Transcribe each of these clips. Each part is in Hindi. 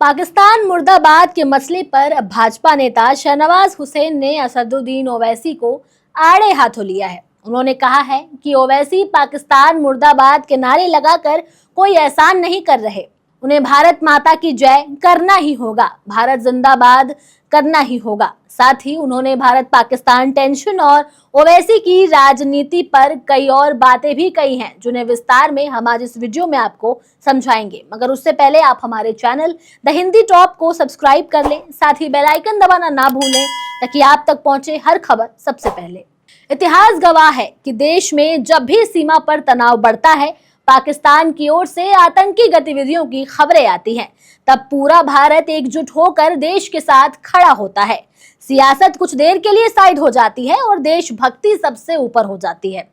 पाकिस्तान मुर्दाबाद के मसले पर भाजपा नेता शहनवाज हुसैन ने असदुद्दीन ओवैसी को आड़े हाथों लिया है। उन्होंने कहा है कि ओवैसी पाकिस्तान मुर्दाबाद के नारे लगाकर कोई एहसान नहीं कर रहे, उन्हें भारत माता की जय करना ही होगा, भारत जिंदाबाद करना ही होगा। साथ ही उन्होंने भारत पाकिस्तान टेंशन और ओवैसी की राजनीति पर कई और बातें भी कही हैं, जिन्हें विस्तार में हम आज इस वीडियो में आपको समझाएंगे। मगर उससे पहले आप हमारे चैनल द हिंदी टॉप को सब्सक्राइब कर लें, साथ ही बेल आइकन दबाना ना भूलें ताकि आप तक पहुंचे हर खबर सबसे पहले। इतिहास गवाह है कि देश में जब भी सीमा पर तनाव बढ़ता है, पाकिस्तान की ओर से आतंकी गतिविधियों की खबरें आती हैं, तब पूरा भारत एकजुट होकर देश के साथ खड़ा होता है। सियासत कुछ देर के लिए साइड हो जाती है और देशभक्ति सबसे ऊपर हो जाती है।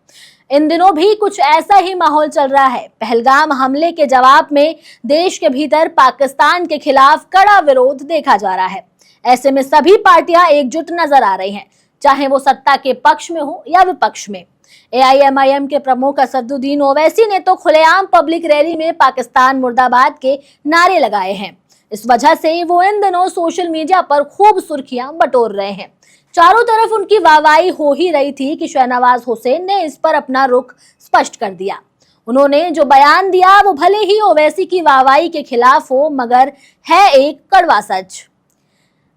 इन दिनों भी कुछ ऐसा ही माहौल चल रहा है। पहलगाम हमले के जवाब में देश के भीतर पाकिस्तान के खिलाफ कड़ा विरोध देखा जा रहा है। ऐसे में सभी पार्टियां एकजुट नजर आ रही हैं, चाहे वो सत्ता के पक्ष में हो या विपक्ष में। AIMIM के प्रमुख असदुद्दीन ओवैसी ने तो खुलेआम पब्लिक रैली में पाकिस्तान मुर्दाबाद के नारे लगाए हैं। इस वजह से वो इन दिनों सोशल मीडिया पर खूब सुर्खियां बटोर रहे हैं। चारों तरफ उनकी वाहवाही हो ही रही थी कि शहनवाज हुसैन ने इस पर अपना रुख स्पष्ट कर दिया। उन्होंने जो बयान दिया वो भले ही ओवैसी की वाहवाही के खिलाफ हो, मगर है एक कड़वा सच।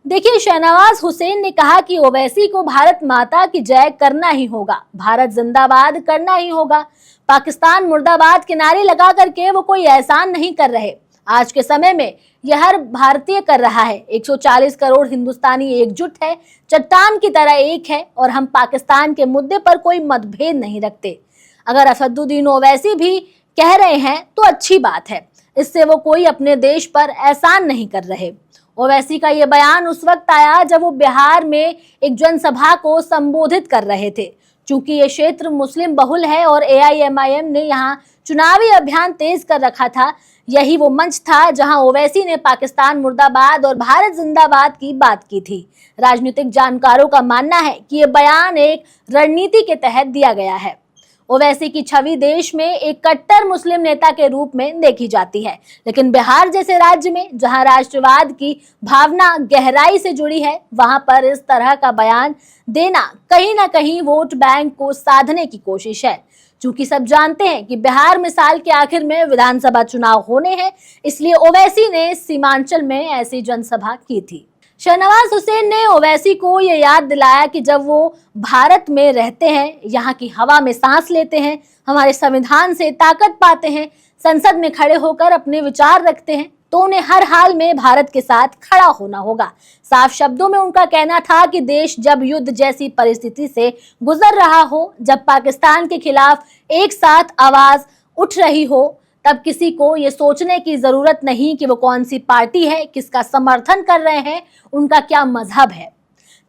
देखिए, शहनवाज हुसैन ने कहा कि ओवैसी को भारत माता की जय करना ही होगा, भारत जिंदाबाद करना ही होगा, पाकिस्तान मुर्दाबाद के नारे लगा करके वो कोई एहसान नहीं कर रहे। आज के समय में यह हर भारतीय कर रहा है। 140 करोड़ हिंदुस्तानी एकजुट है, चट्टान की तरह एक है और हम पाकिस्तान के मुद्दे पर कोई मतभेद नहीं रखते। अगर असदुद्दीन ओवैसी भी कह रहे हैं तो अच्छी बात है, इससे वो कोई अपने देश पर एहसान नहीं कर रहे। ओवैसी का ये बयान उस वक्त आया जब वो बिहार में एक जनसभा को संबोधित कर रहे थे। चूंकि ये क्षेत्र मुस्लिम बहुल है और AIMIM ने यहाँ चुनावी अभियान तेज कर रखा था, यही वो मंच था जहां ओवैसी ने पाकिस्तान मुर्दाबाद और भारत जिंदाबाद की बात की थी। राजनीतिक जानकारों का मानना है कि ये बयान एक रणनीति के तहत दिया गया है। ओवैसी की छवि देश में एक कट्टर मुस्लिम नेता के रूप में देखी जाती है, लेकिन बिहार जैसे राज्य में जहां राष्ट्रवाद की भावना गहराई से जुड़ी है, वहां पर इस तरह का बयान देना कहीं ना कहीं वोट बैंक को साधने की कोशिश है। चूंकि सब जानते हैं कि बिहार में साल के आखिर में विधानसभा चुनाव होने हैं, इसलिए ओवैसी ने सीमांचल में ऐसी जनसभा की थी। शहनवाज हुसैन ने ओवैसी को ये याद दिलाया कि जब वो भारत में रहते हैं, यहाँ की हवा में सांस लेते हैं, हमारे संविधान से ताकत पाते हैं, संसद में खड़े होकर अपने विचार रखते हैं, तो उन्हें हर हाल में भारत के साथ खड़ा होना होगा। साफ शब्दों में उनका कहना था कि देश जब युद्ध जैसी परिस्थिति से गुजर रहा हो, जब पाकिस्तान के खिलाफ एक साथ आवाज उठ रही हो, तब किसी को ये सोचने की जरूरत नहीं कि वो कौन सी पार्टी है, किसका समर्थन कर रहे हैं, उनका क्या मजहब है।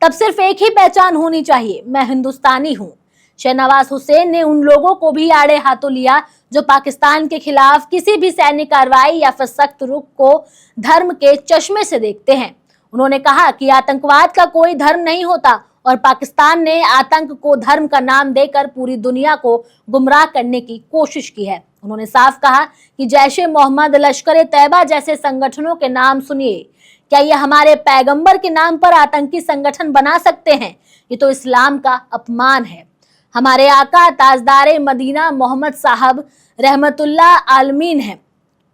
तब सिर्फ एक ही पहचान होनी चाहिए, मैं हिंदुस्तानी हूँ। शहनवाज हुसैन ने उन लोगों को भी आड़े हाथों लिया जो पाकिस्तान के खिलाफ किसी भी सैन्य कार्रवाई या फिर सख्त रुख को धर्म के चश्मे से देखते हैं। उन्होंने कहा कि आतंकवाद का कोई धर्म नहीं होता और पाकिस्तान ने आतंक को धर्म का नाम देकर पूरी दुनिया को गुमराह करने की कोशिश की है। उन्होंने साफ कहा कि जैश ए मोहम्मद, लश्कर तैयबा जैसे संगठनों के नाम सुनिए, क्या ये हमारे पैगंबर के नाम पर आतंकी संगठन बना सकते हैं? ये तो इस्लाम का अपमान है। हमारे आका ताजदारे मदीना मोहम्मद साहब रहमतुल्लाह आलमीन है,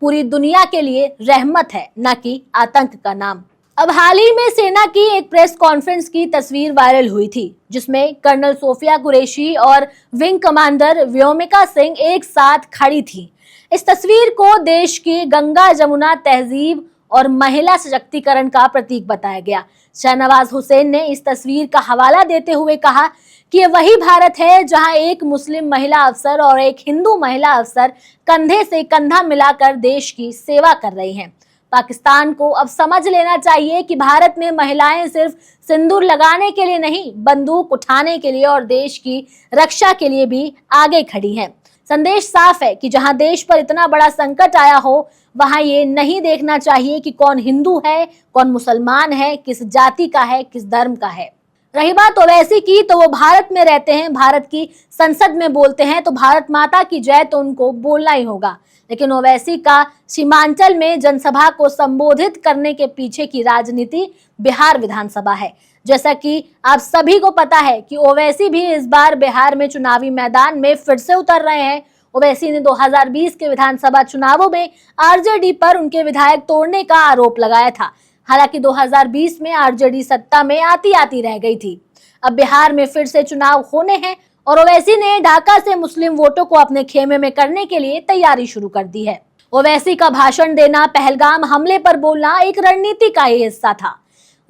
पूरी दुनिया के लिए रहमत है, न कि आतंक का नाम। अब हाल ही में सेना की एक प्रेस कॉन्फ्रेंस की तस्वीर वायरल हुई थी, जिसमें कर्नल सोफिया कुरैशी और विंग कमांडर व्योमिका सिंह एक साथ खड़ी थी। इस तस्वीर को देश की गंगा जमुना तहजीब और महिला सशक्तिकरण का प्रतीक बताया गया। शहनवाज हुसैन ने इस तस्वीर का हवाला देते हुए कहा कि ये वही भारत है जहां एक मुस्लिम महिला अफसर और एक हिंदू महिला अफसर कंधे से कंधा मिलाकर देश की सेवा कर रही हैं। पाकिस्तान को अब समझ लेना चाहिए कि भारत में महिलाएं सिर्फ सिंदूर लगाने के लिए नहीं, बंदूक उठाने के लिए और देश की रक्षा के लिए भी आगे खड़ी हैं। संदेश साफ है कि जहां देश पर इतना बड़ा संकट आया हो, वहां ये नहीं देखना चाहिए कि कौन हिंदू है, कौन मुसलमान है, किस जाति का है, किस धर्म का है। रही बात ओवैसी की, तो वो भारत में रहते हैं, भारत की संसद में बोलते हैं, तो भारत माता की जय तो उनको बोलना ही होगा। लेकिन ओवैसी का सीमांचल में जनसभा को संबोधित करने के पीछे की राजनीति बिहार विधानसभा है। जैसा कि आप सभी को पता है कि ओवैसी भी इस बार बिहार में चुनावी मैदान में फिर से उतर रहे हैं। ओवैसी ने 2020 के विधानसभा चुनावों में आरजेडी पर उनके विधायक तोड़ने का आरोप लगाया था। हालांकि 2020 में आरजेडी सत्ता में आती आती रह गई थी। अब बिहार में फिर से चुनाव होने हैं और ओवैसी ने ढाका से मुस्लिम वोटों को अपने खेमे में करने के लिए तैयारी शुरू कर दी है। ओवैसी का भाषण देना, पहलगाम हमले पर बोलना एक रणनीति का ही हिस्सा था।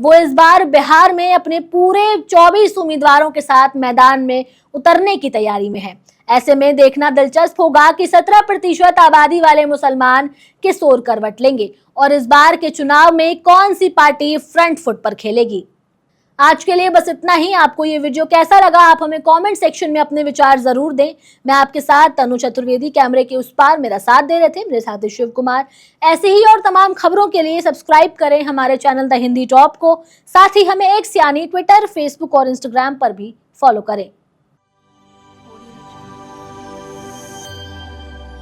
वो इस बार बिहार में अपने पूरे 24 उम्मीदवारों के साथ मैदान में उतरने की तैयारी में है। ऐसे में देखना दिलचस्प होगा कि 17% आबादी वाले मुसलमान किस ओर करवट लेंगे और इस बार के चुनाव में कौन सी पार्टी फ्रंट फुट पर खेलेगी। आज के लिए बस इतना ही। आपको ये वीडियो कैसा लगा, आप हमें कमेंट सेक्शन में अपने विचार जरूर दें। मैं आपके साथ तनु चतुर्वेदी, कैमरे के उस पार मेरा साथ दे रहे थे, मेरे साथ शिव कुमार। ऐसे ही और तमाम खबरों के लिए सब्सक्राइब करें हमारे चैनल द हिंदी टॉप को। साथ ही हमें एक्स यानी ट्विटर, फेसबुक और इंस्टाग्राम पर भी फॉलो करें।